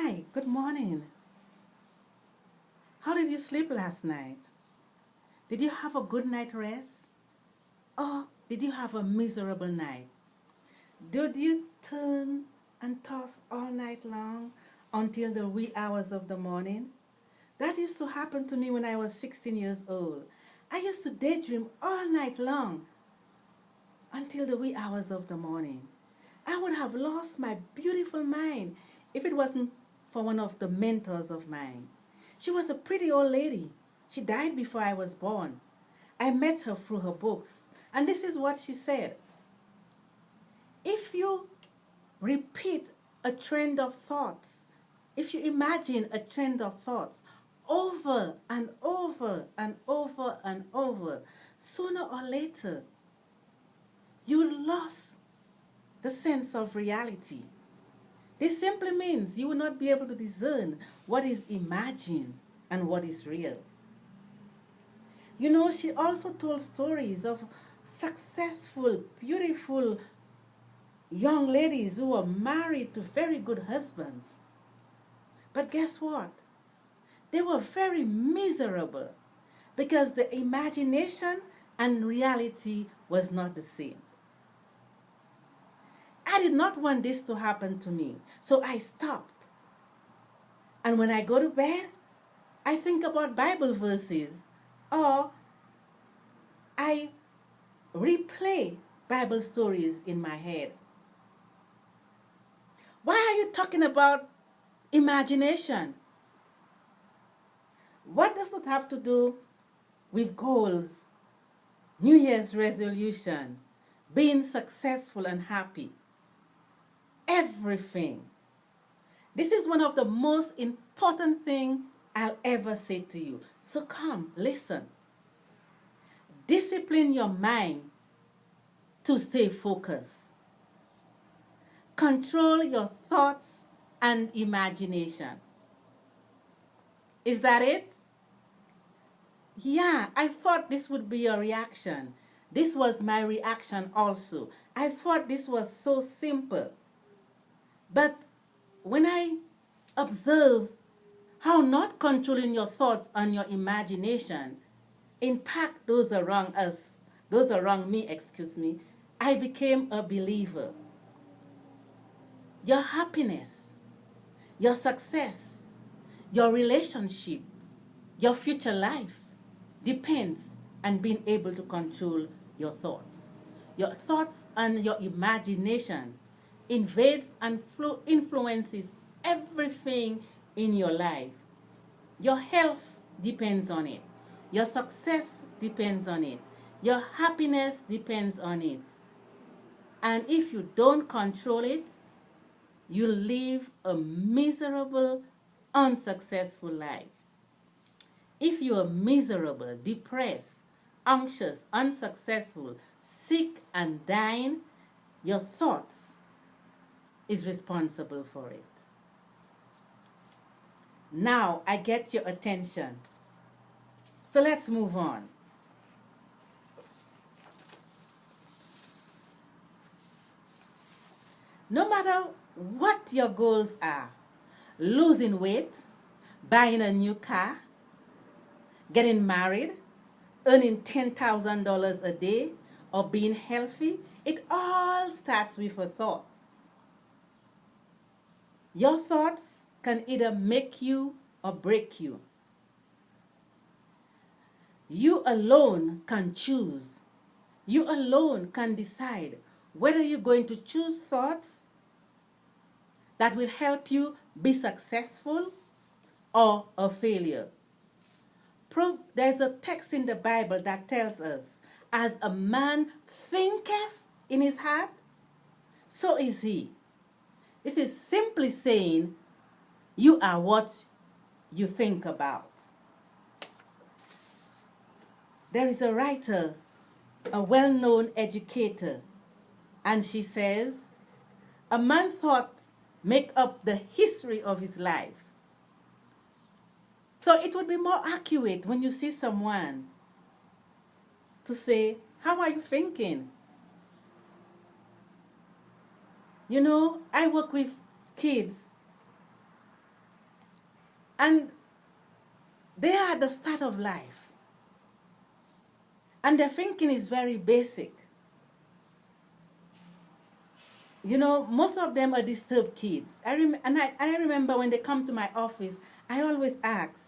Hi, good morning. How did you sleep last night? Did you have a good night rest? Or did you have a miserable night? Did you turn and toss all night long until the wee hours of the morning? That used to happen to me when I was 16 years old. I used to daydream all night long until the wee hours of the morning. I would have lost my beautiful mind if it wasn't for one of the mentors of mine. She was a pretty old lady. She died before I was born. I met her through her books, and this is what she said. If you repeat a trend of thoughts, if you imagine a trend of thoughts over and over and over and over, sooner or later, you will lose the sense of reality. This simply means you will not be able to discern what is imagined and what is real. You know, she also told stories of successful, beautiful young ladies who were married to very good husbands. But guess what? They were very miserable because the imagination and reality was not the same. I did not want this to happen to me, so I stopped. And when I go to bed, I think about Bible verses or I replay Bible stories in my head. Why are you talking about imagination? What does it have to do with goals, New Year's resolution, being successful and happy? Everything. This is one of the most important things I'll ever say to you. So come, listen. Discipline your mind to stay focused. Control your thoughts and imagination. Is that it? Yeah, I thought this would be your reaction. This was my reaction also. I thought this was so simple. But when I observe how not controlling your thoughts and your imagination impact those around us, those around me, I became a believer. Your happiness, your success, your relationship, your future life depends on being able to control your thoughts. Your thoughts and your imagination invades and influences everything in your life. Your health depends on it. Your success depends on it. Your happiness depends on it. And if you don't control it, you live a miserable, unsuccessful life. If you are miserable, depressed, anxious, unsuccessful, sick, and dying, your thoughts is responsible for it. Now I get your attention. So let's move on. No matter what your goals are, losing weight, buying a new car, getting married, earning $10,000 a day, or being healthy, it all starts with a thought. Your thoughts can either make you or break you. You alone can choose. You alone can decide whether you're going to choose thoughts that will help you be successful or a failure. There's a text in the Bible that tells us, as a man thinketh in his heart, so is he. This is simply saying you are what you think about. There is a writer, a well-known educator, and she says, a man's thoughts make up the history of his life. So it would be more accurate when you see someone to say, how are you thinking? You know, I work with kids And they are at the start of life. And their thinking is very basic. You know, most of them are disturbed kids. I remember when they come to my office, I always ask,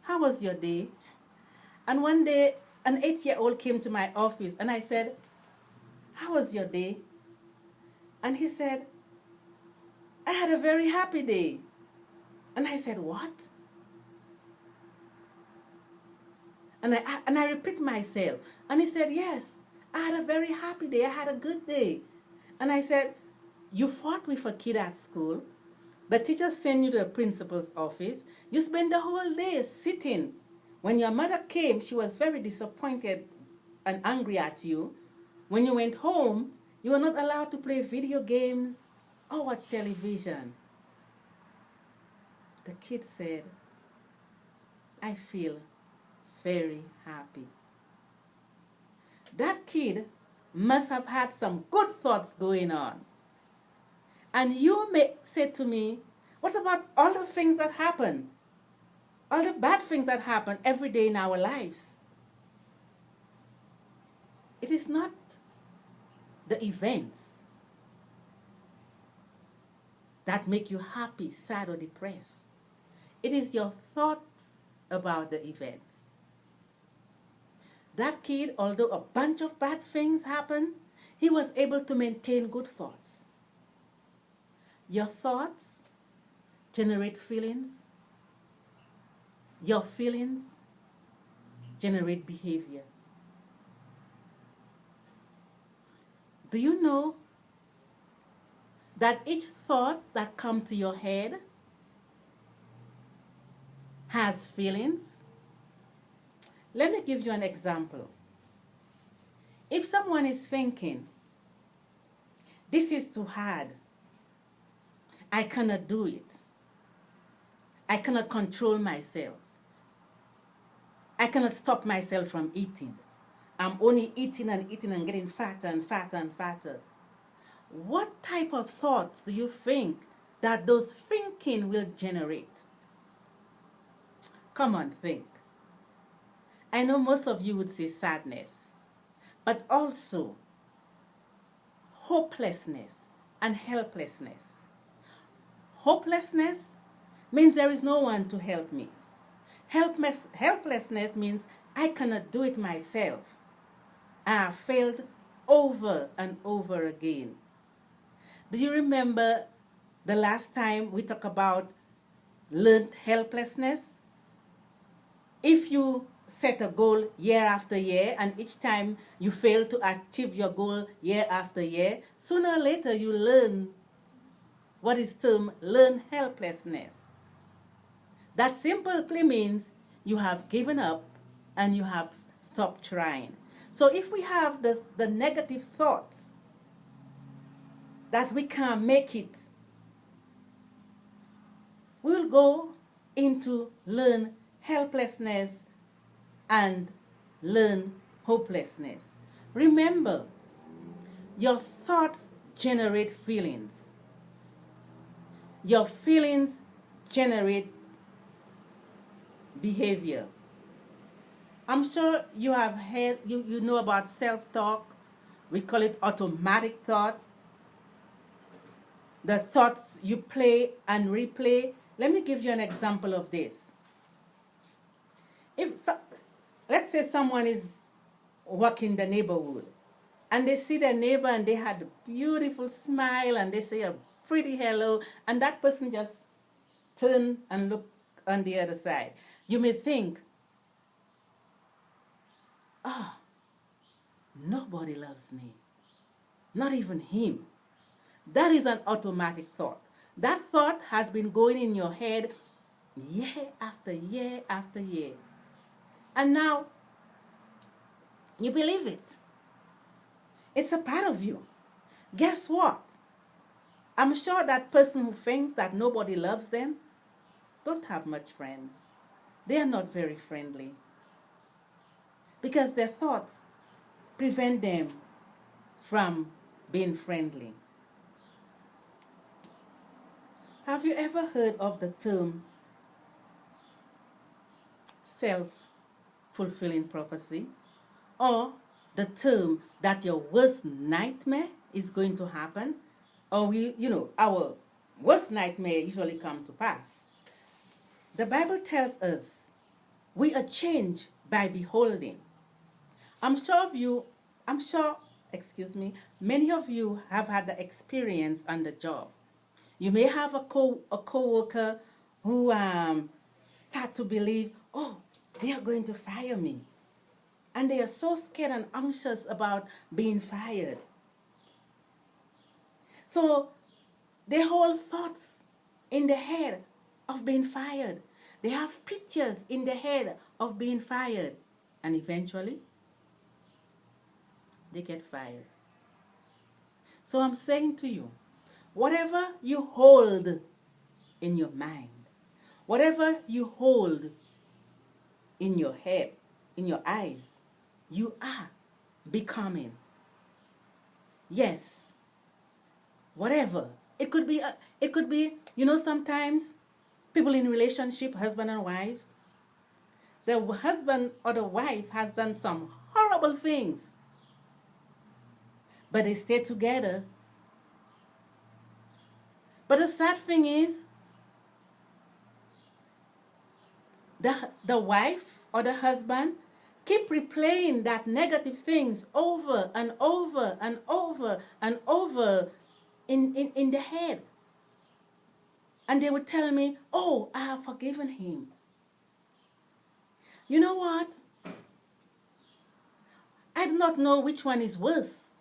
how was your day? And one day, an 8-year-old came to my office, and I said, how was your day? And he said, I had a very happy day. And I said, what? And I repeat myself. And he said, yes, I had a very happy day. I had a good day. And I said, you fought with a kid at school. The teacher sent you to the principal's office. You spent the whole day sitting. When your mother came, she was very disappointed and angry at you. When you went home, you were not allowed to play video games or watch television. The kid said, I feel very happy. That kid must have had some good thoughts going on. And you may say to me, what about all the things that happen? All the bad things that happen every day in our lives? It is not the events that make you happy, sad, or depressed. It is your thoughts about the events. That kid, although a bunch of bad things happened, he was able to maintain good thoughts. Your thoughts generate feelings. Your feelings generate behavior. Do you know that each thought that comes to your head has feelings? Let me give you an example. If someone is thinking, this is too hard, I cannot do it, I cannot control myself, I cannot stop myself from eating, I'm only eating and eating and getting fatter and fatter and fatter. What type of thoughts do you think that those thinking will generate? Come on, think. I know most of you would say sadness, but also hopelessness and helplessness. Hopelessness means there is no one to help me. Helplessness means I cannot do it myself. I have failed over and over again. Do you remember the last time we talked about learned helplessness? If you set a goal year after year and each time you fail to achieve your goal year after year, sooner or later you learn what is termed learned helplessness. That simply means you have given up and you have stopped trying. So if we have the negative thoughts that we can't make it, we will go into learn helplessness and learn hopelessness. Remember, your thoughts generate feelings. Your feelings generate behavior. I'm sure you have heard, you know about self-talk. We call it automatic thoughts. The thoughts you play and replay. Let me give you an example of this. Let's say someone is walking the neighborhood and they see their neighbor and they had a beautiful smile and they say a pretty hello, and that person just turn and look on the other side. You may think, nobody loves me, not even him. That is an automatic thought. That thought has been going in your head year after year after year. And now you believe it. It's a part of you. Guess what? I'm sure that person who thinks that nobody loves them don't have much friends. They are not very friendly because their thoughts prevent them from being friendly. Have you ever heard of the term self-fulfilling prophecy, or the term that your worst nightmare is going to happen, or our worst nightmare usually come to pass. The Bible tells us we are changed by beholding. I'm sure, many of you have had the experience on the job. You may have a coworker who start to believe, oh, they are going to fire me. And they are so scared and anxious about being fired. So they hold thoughts in their head of being fired. They have pictures in their head of being fired. And eventually, they get fired. So I'm saying to you, whatever you hold in your mind, whatever you hold in your head, in your eyes, you are becoming. Yes. Whatever. It could be, sometimes people in relationship, husband and wives, the husband or the wife has done some horrible things, but they stay together. But the sad thing is, the wife or the husband keep replaying that negative things over and over and over and over in the head. And they would tell me, oh, I have forgiven him. You know what? I do not know which one is worse.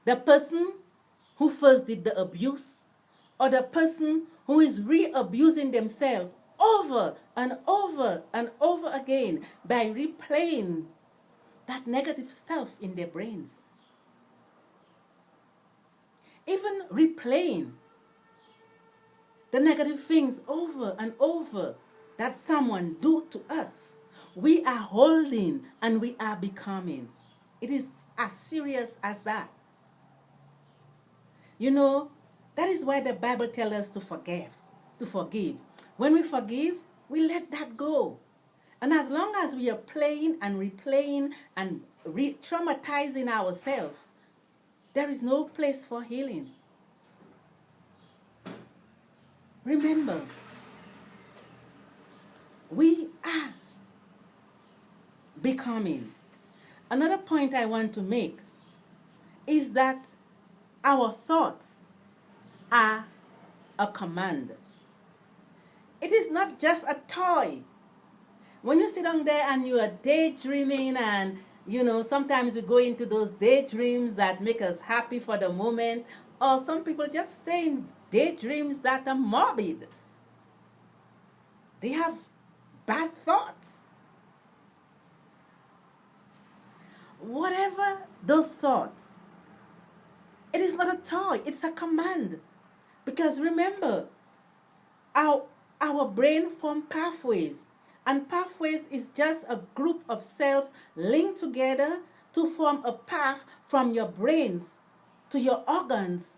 The person who first did the abuse, or the person who is re-abusing themselves over and over and over again by replaying that negative stuff in their brains. Even replaying the negative things over and over that someone do to us, we are holding and we are becoming. It is as serious as that. That is why the Bible tells us to forgive. When we forgive, we let that go. And as long as we are playing and replaying and re-traumatizing ourselves, there is no place for healing. Remember, we are becoming. Another point I want to make is that our thoughts are a command. It is not just a toy. When you sit down there and you are daydreaming and, sometimes we go into those daydreams that make us happy for the moment, or some people just stay in daydreams that are morbid. They have bad thoughts. Whatever those thoughts, it is not a toy, it's a command. Because remember, our brain forms pathways. And pathways is just a group of cells linked together to form a path from your brains to your organs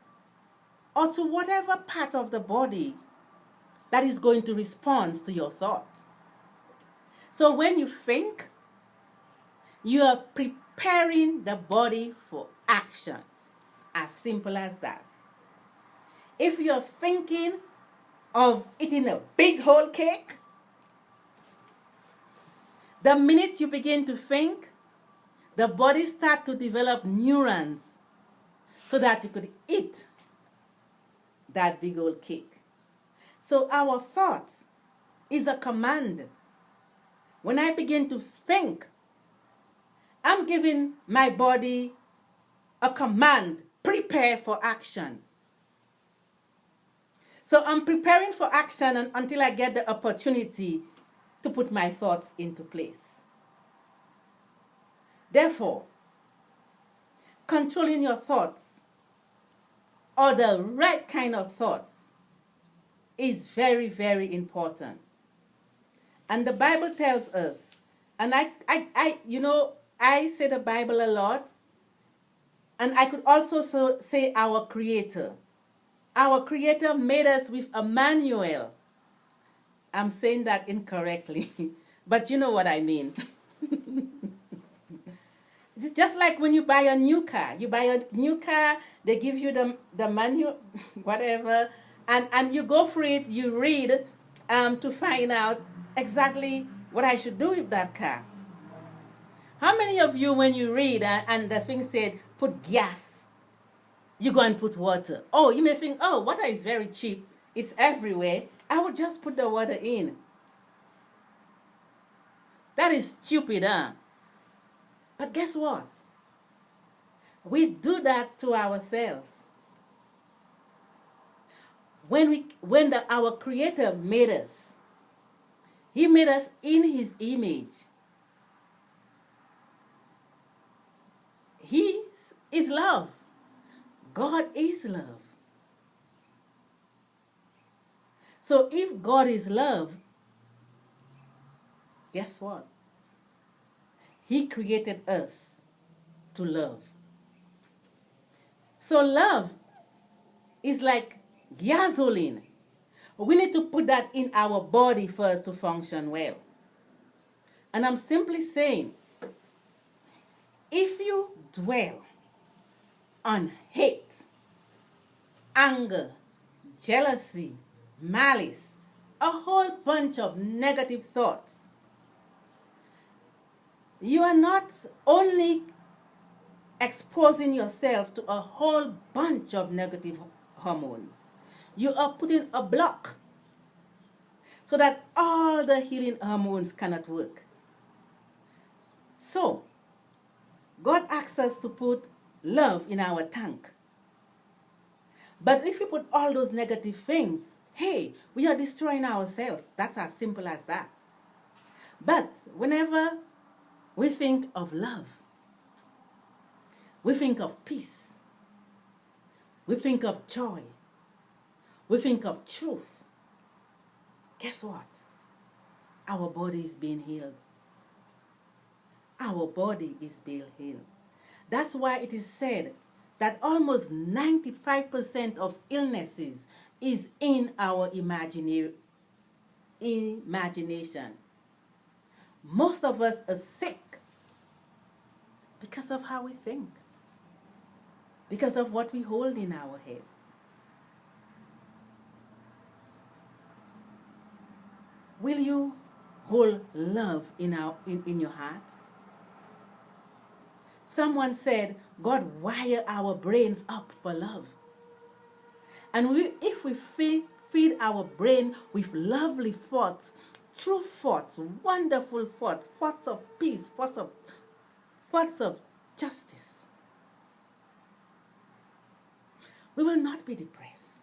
or to whatever part of the body that is going to respond to your thoughts. So when you think, you are preparing the body for action. As simple as that. If you're thinking of eating a big whole cake, the minute you begin to think, the body starts to develop neurons so that you could eat that big old cake. So our thoughts is a command. When I begin to think, I'm giving my body a command, prepare for action. So I'm preparing for action until I get the opportunity to put my thoughts into place. Therefore, controlling your thoughts or the right kind of thoughts is very, very important. And the Bible tells us, and I say the Bible a lot, and I could also say our Creator. Our Creator made us with a manual I'm saying that incorrectly, but you know what I mean. It's just like when you buy a new car. You buy a new car, they give you the manual, whatever, and you go for it, you read to find out exactly what I should do with that car. How many of you, when you read and the thing said, put gas, you go and put water? Oh, you may think, oh, water is very cheap. It's everywhere. I would just put the water in. That is stupid, huh? But guess what? We do that to ourselves. When our Creator made us, He made us in His image. He is love. God is love. So if God is love, guess what? He created us to love. So love is like gasoline. We need to put that in our body first to function well. And I'm simply saying, if you dwell on hate, anger, jealousy, malice, a whole bunch of negative thoughts, you are not only exposing yourself to a whole bunch of negative hormones, you are putting a block so that all the healing hormones cannot work. So, God asks us to put love in our tank. But if we put all those negative things, hey, we are destroying ourselves. That's as simple as that. But whenever we think of love, we think of peace, we think of joy, we think of truth, guess what? Our body is being healed. Our body is being healed. That's why it is said that almost 95% of illnesses is in our imagination. Most of us are sick because of how we think, because of what we hold in our head. Will you hold love in your heart? Someone said, God wired our brains up for love. And if we feed our brain with lovely thoughts, true thoughts, wonderful thoughts, thoughts of peace, thoughts of justice, we will not be depressed.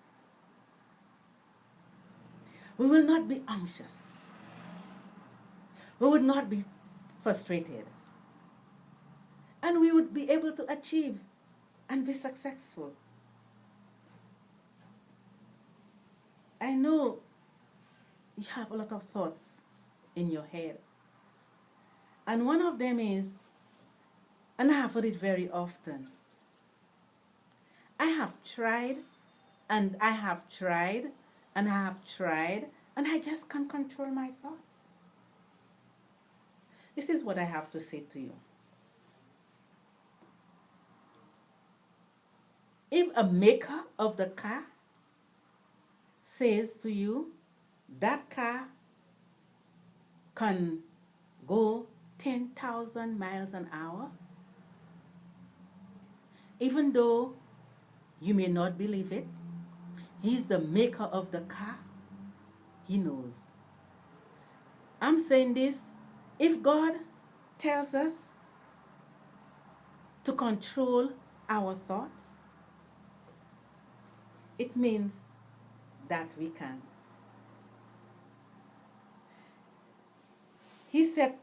We will not be anxious. We would not be frustrated. And we would be able to achieve and be successful. I know you have a lot of thoughts in your head. And one of them is, and I have heard it very often, I have tried, and I have tried, and I have tried, and I just can't control my thoughts. This is what I have to say to you. If a maker of the car says to you, that car can go 10,000 miles an hour, even though you may not believe it, he's the maker of the car, he knows. I'm saying this, if God tells us to control our thoughts, it means that we can. He said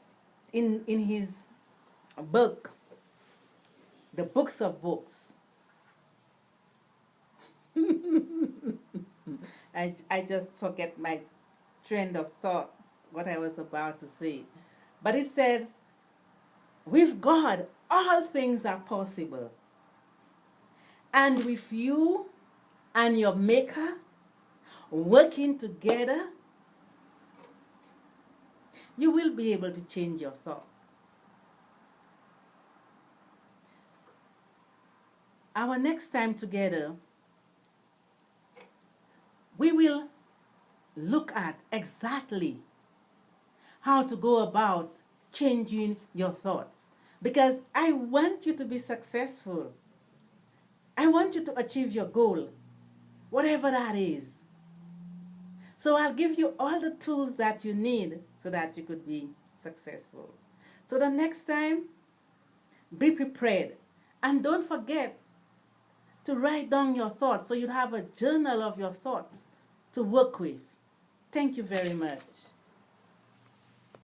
in his book, The Books of Books, I just forget my train of thought, what I was about to say. But it says, with God, all things are possible. And with you and your Maker working together, you will be able to change your thought. Our next time together, we will look at exactly how to go about changing your thoughts. Because I want you to be successful. I want you to achieve your goal, whatever that is. So I'll give you all the tools that you need so that you could be successful. So the next time, be prepared. And don't forget to write down your thoughts so you have a journal of your thoughts to work with. Thank you very much.